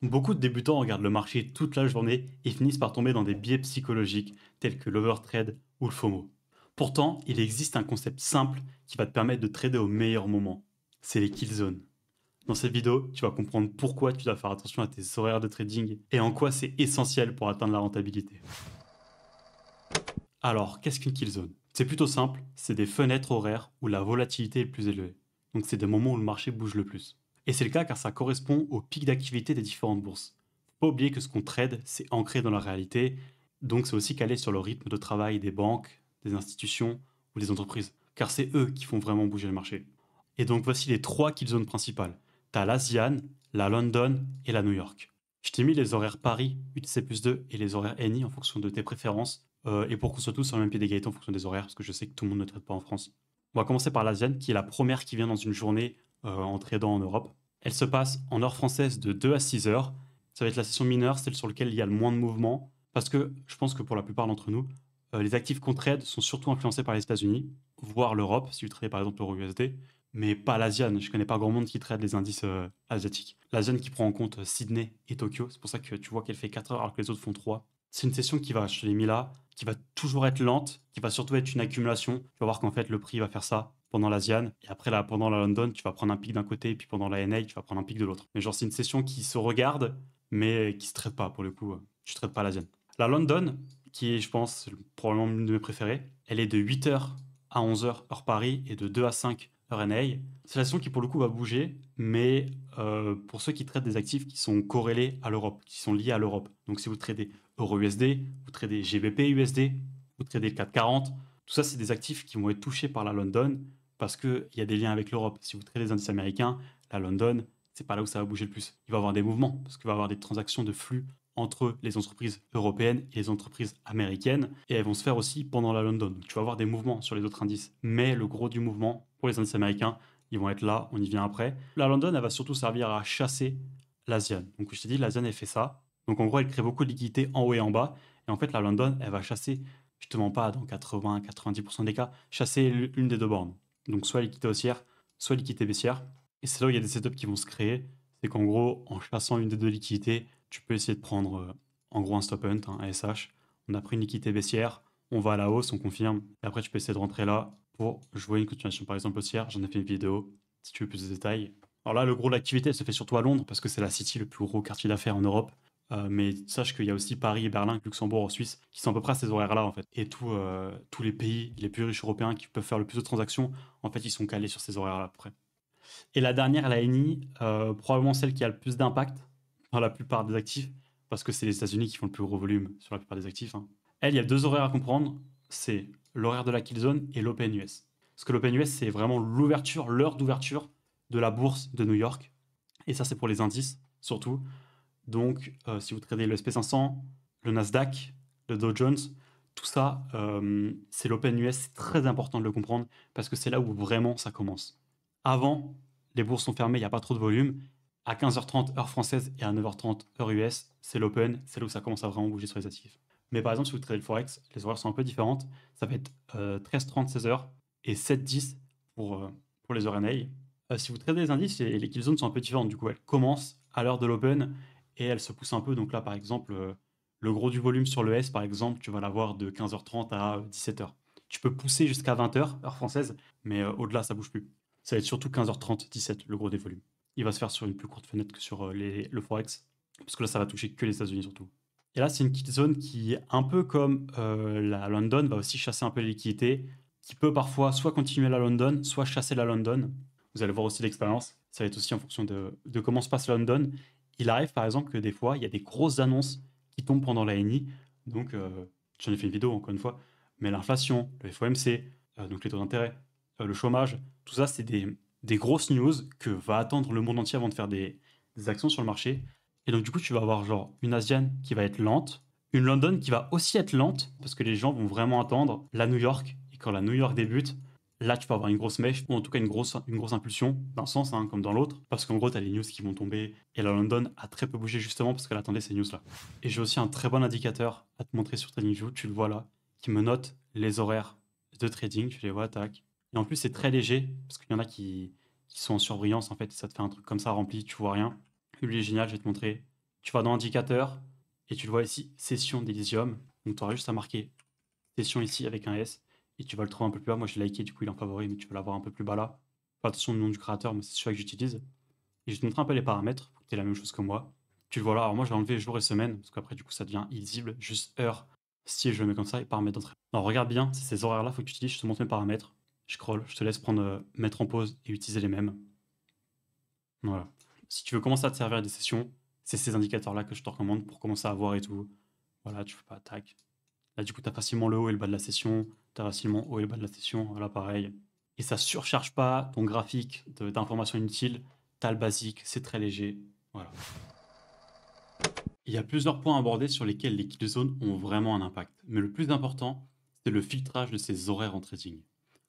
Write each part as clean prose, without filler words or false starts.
Beaucoup de débutants regardent le marché toute la journée et finissent par tomber dans des biais psychologiques tels que l'overtrade ou le FOMO. Pourtant, il existe un concept simple qui va te permettre de trader au meilleur moment. C'est les kill zones. Dans cette vidéo, tu vas comprendre pourquoi tu dois faire attention à tes horaires de trading et en quoi c'est essentiel pour atteindre la rentabilité. Alors, qu'est-ce qu'une kill zone? C'est plutôt simple, c'est des fenêtres horaires où la volatilité est le plus élevée. Donc c'est des moments où le marché bouge le plus. Et c'est le cas car ça correspond au pic d'activité des différentes bourses. Faut pas oublier que ce qu'on trade, c'est ancré dans la réalité, donc c'est aussi calé sur le rythme de travail des banques, des institutions ou des entreprises, car c'est eux qui font vraiment bouger le marché. Et donc voici les trois kill zones principales. T'as l'ASIAN, la London et la New York. Je t'ai mis les horaires Paris, UTC+2 et les horaires NI en fonction de tes préférences et pour qu'on soit tous sur le même pied d'égalité en fonction des horaires parce que je sais que tout le monde ne trade pas en France. On va commencer par l'ASIAN qui est la première qui vient dans une journée en tradant en Europe. Elle se passe en heure française de 2 à 6 heures. Ça va être la session mineure, celle sur laquelle il y a le moins de mouvement parce que je pense que pour la plupart d'entre nous, les actifs qu'on trade sont surtout influencés par les États-Unis, voire l'Europe si vous tradez par exemple l'euro USD, mais pas l'ASIAN. Je connais pas grand monde qui trade les indices asiatiques. L'ASIAN qui prend en compte Sydney et Tokyo, c'est pour ça que tu vois qu'elle fait 4 heures alors que les autres font 3. C'est une session qui va, je te l'ai mis là, qui va toujours être lente, qui va surtout être une accumulation. Tu vas voir qu'en fait le prix va faire ça pendant l'ASIAN et après là, pendant la London, tu vas prendre un pic d'un côté et puis pendant la NA, tu vas prendre un pic de l'autre. Mais genre c'est une session qui se regarde mais qui se traite pas pour le coup. Je traite pas l'ASIAN. La London, qui est je pense probablement l'une de mes préférées, elle est de 8 heures à 11 heures heure Paris et de 2 à 5 heure NA. C'est la session qui pour le coup va bouger, mais pour ceux qui traitent des actifs qui sont corrélés à l'Europe, qui sont liés à l'Europe. Donc si vous tradez Euro USD, vous tradez GBP USD, vous tradez le 440, tout ça c'est des actifs qui vont être touchés par la London parce qu'il y a des liens avec l'Europe. Si vous tradez des indices américains, la London, c'est pas là où ça va bouger le plus. Il va y avoir des mouvements parce qu'il va y avoir des transactions de flux entre les entreprises européennes et les entreprises américaines et elles vont se faire aussi pendant la London. Donc, tu vas avoir des mouvements sur les autres indices, mais le gros du mouvement pour les indices américains, ils vont être là, on y vient après. La London, elle va surtout servir à chasser l'Asian. Donc je t'ai dit, l'Asian, elle fait ça. Donc en gros, elle crée beaucoup de liquidités en haut et en bas. Et en fait, la London, elle va chasser, je te mens pas, dans 80-90% des cas, chasser l'une des deux bornes. Donc soit liquidité haussière, soit liquidité baissière. Et c'est là où il y a des setups qui vont se créer. C'est qu'en gros, en chassant une des deux liquidités, tu peux essayer de prendre en gros un stop hunt, un ASH. On a pris une liquidité baissière, on va à la hausse, on confirme. Et après, tu peux essayer de rentrer là pour jouer une continuation, par exemple, haussière. J'en ai fait une vidéo si tu veux plus de détails. Alors là, le gros de l'activité elle se fait surtout à Londres parce que c'est la City, le plus gros quartier d'affaires en Europe. Mais sache qu'il y a aussi Paris, Berlin, Luxembourg en Suisse qui sont à peu près à ces horaires-là en fait. Et tous les pays les plus riches européens qui peuvent faire le plus de transactions, en fait, ils sont calés sur ces horaires-là à peu près. Et la dernière, la NI, probablement celle qui a le plus d'impact dans la plupart des actifs, parce que c'est les États-Unis qui font le plus gros volume sur la plupart des actifs, hein. Elle, il y a deux horaires à comprendre, c'est l'horaire de la kill zone et l'Open US. Parce que l'Open US, c'est vraiment l'ouverture, l'heure d'ouverture de la bourse de New York. Et ça, c'est pour les indices, surtout. Donc, si vous tradez le SP500, le Nasdaq, le Dow Jones, tout ça, c'est l'Open US. C'est très important de le comprendre parce que c'est là où vraiment ça commence. Avant, les bourses sont fermées, il n'y a pas trop de volume. À 15h30 heure française et à 9h30 heure US, c'est l'Open, c'est là où ça commence à vraiment bouger sur les actifs. Mais par exemple, si vous tradez le Forex, les horaires sont un peu différentes. Ça va être 13h30 16h et 7h10 pour les heures NA. Si vous tradez les indices, les kill zones sont un peu différentes. Du coup, elles commencent à l'heure de l'Open et elles se poussent un peu. Donc là, par exemple, le gros du volume sur le S, par exemple, tu vas l'avoir de 15h30 à 17h. Tu peux pousser jusqu'à 20h, heure française, mais au-delà, ça bouge plus. Ça va être surtout 15h30, 17, le gros des volumes. Il va se faire sur une plus courte fenêtre que sur le Forex, parce que là, ça va toucher que les États-Unis surtout. Et là, c'est une kill zone qui, un peu comme la London, va aussi chasser un peu les liquidités, qui peut parfois soit continuer la London, soit chasser la London. Vous allez voir aussi l'expérience. Ça va être aussi en fonction de comment se passe la London. Il arrive par exemple que des fois, il y a des grosses annonces qui tombent pendant la NI. Donc, j'en ai fait une vidéo encore une fois. Mais l'inflation, le FOMC, donc les taux d'intérêt, le chômage, tout ça, c'est des grosses news que va attendre le monde entier avant de faire des actions sur le marché. Et donc, du coup, tu vas avoir genre une Asian qui va être lente, une London qui va aussi être lente, parce que les gens vont vraiment attendre la New York. Et quand la New York débute, là, tu peux avoir une grosse mèche, ou en tout cas une grosse impulsion, d'un sens hein, comme dans l'autre, parce qu'en gros, tu as les news qui vont tomber, et la London a très peu bougé justement parce qu'elle attendait ces news-là. Et j'ai aussi un très bon indicateur à te montrer sur TradingView, tu le vois là, qui me note les horaires de trading, tu les vois, tac. Et en plus, c'est très léger, parce qu'il y en a qui sont en surbrillance, en fait, ça te fait un truc comme ça rempli, tu vois rien. Lui, il est génial, je vais te montrer. Tu vas dans indicateur et tu le vois ici, session d'Elysium. Donc tu auras juste à marquer session ici avec un S et tu vas le trouver un peu plus bas. Moi je l'ai liké, du coup il est en favori, mais tu vas l'avoir un peu plus bas là. Pas attention au nom du créateur, mais c'est celui que j'utilise. Et je vais te montrer un peu les paramètres pour que tu aies la même chose que moi. Tu le vois là, alors moi je vais enlever jour et semaine, parce qu'après du coup ça devient illisible. Juste heure, style je le mets comme ça et paramètres d'entrée. Alors regarde bien, c'est ces horaires là, faut que tu utilises, je te montre mes paramètres. Je scroll, je te laisse prendre, mettre en pause et utiliser les mêmes. Voilà. Si tu veux commencer à te servir des sessions, c'est ces indicateurs-là que je te recommande pour commencer à voir et tout. Voilà, tu fais pas tac. Là, du coup, tu as facilement le haut et le bas de la session. Tu as facilement le haut et le bas de la session. Voilà, pareil. Et ça surcharge pas ton graphique d'informations inutiles. Tu as le basique, c'est très léger. Voilà. Il y a plusieurs points abordés sur lesquels les kill zones ont vraiment un impact. Mais le plus important, c'est le filtrage de ces horaires en trading.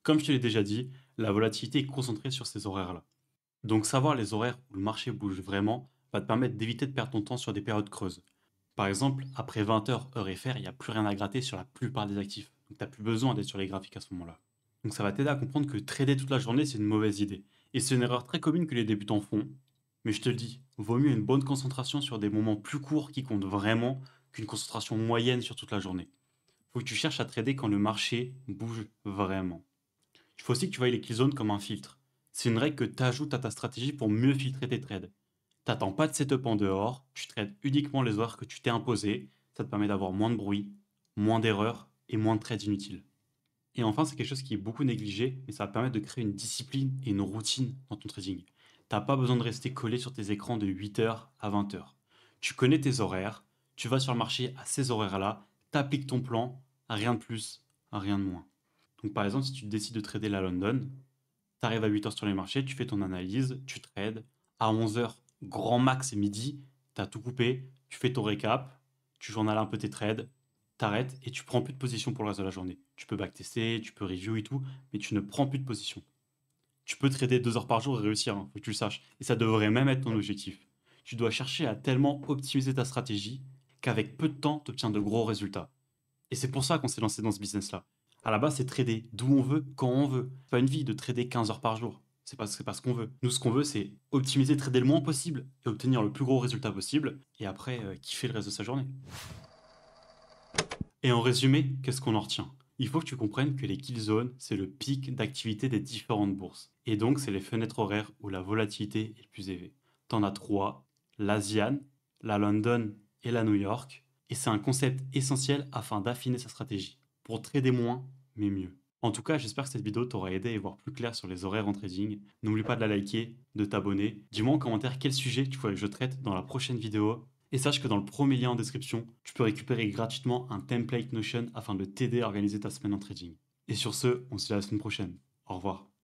Comme je te l'ai déjà dit, la volatilité est concentrée sur ces horaires-là. Donc savoir les horaires où le marché bouge vraiment va te permettre d'éviter de perdre ton temps sur des périodes creuses. Par exemple, après 20 heures heure FR, il n'y a plus rien à gratter sur la plupart des actifs. Donc tu n'as plus besoin d'être sur les graphiques à ce moment-là. Donc ça va t'aider à comprendre que trader toute la journée, c'est une mauvaise idée. Et c'est une erreur très commune que les débutants font. Mais je te le dis, vaut mieux une bonne concentration sur des moments plus courts qui comptent vraiment qu'une concentration moyenne sur toute la journée. Faut que tu cherches à trader quand le marché bouge vraiment. Il faut aussi que tu voyes les kill zones comme un filtre. C'est une règle que tu ajoutes à ta stratégie pour mieux filtrer tes trades. T'attends pas de setup en dehors, tu trades uniquement les horaires que tu t'es imposés, ça te permet d'avoir moins de bruit, moins d'erreurs et moins de trades inutiles. Et enfin, c'est quelque chose qui est beaucoup négligé, mais ça va te permettre de créer une discipline et une routine dans ton trading. T'as pas besoin de rester collé sur tes écrans de 8 heures à 20 heures. Tu connais tes horaires, tu vas sur le marché à ces horaires-là, t'appliques ton plan, rien de plus, rien de moins. Donc par exemple, si tu décides de trader la London, tu arrives à 8 heures sur les marchés, tu fais ton analyse, tu trades. À 11 heures, grand max midi, tu as tout coupé, tu fais ton récap, tu journales un peu tes trades, t'arrêtes et tu prends plus de position pour le reste de la journée. Tu peux backtester, tu peux review et tout, mais tu ne prends plus de position. Tu peux trader 2 heures par jour et réussir, faut que tu le saches. Et ça devrait même être ton objectif. Tu dois chercher à tellement optimiser ta stratégie qu'avec peu de temps, tu obtiens de gros résultats. Et c'est pour ça qu'on s'est lancé dans ce business-là. À la base, c'est trader d'où on veut, quand on veut. C'est pas une vie de trader 15 heures par jour. C'est pas ce qu'on veut. Nous, ce qu'on veut, c'est optimiser, trader le moins possible et obtenir le plus gros résultat possible. Et après, kiffer le reste de sa journée. Et en résumé, qu'est-ce qu'on en retient? Il faut que tu comprennes que les kill zones, c'est le pic d'activité des différentes bourses. Et donc, c'est les fenêtres horaires où la volatilité est plus élevée. T'en as trois, l'Asian, la London et la New York. Et c'est un concept essentiel afin d'affiner sa stratégie. Pour trader moins, mais mieux. En tout cas, j'espère que cette vidéo t'aura aidé à y voir plus clair sur les horaires en trading. N'oublie pas de la liker, de t'abonner. Dis-moi en commentaire quel sujet tu voudrais que je traite dans la prochaine vidéo. Et sache que dans le premier lien en description, tu peux récupérer gratuitement un template Notion afin de t'aider à organiser ta semaine en trading. Et sur ce, on se dit à la semaine prochaine. Au revoir.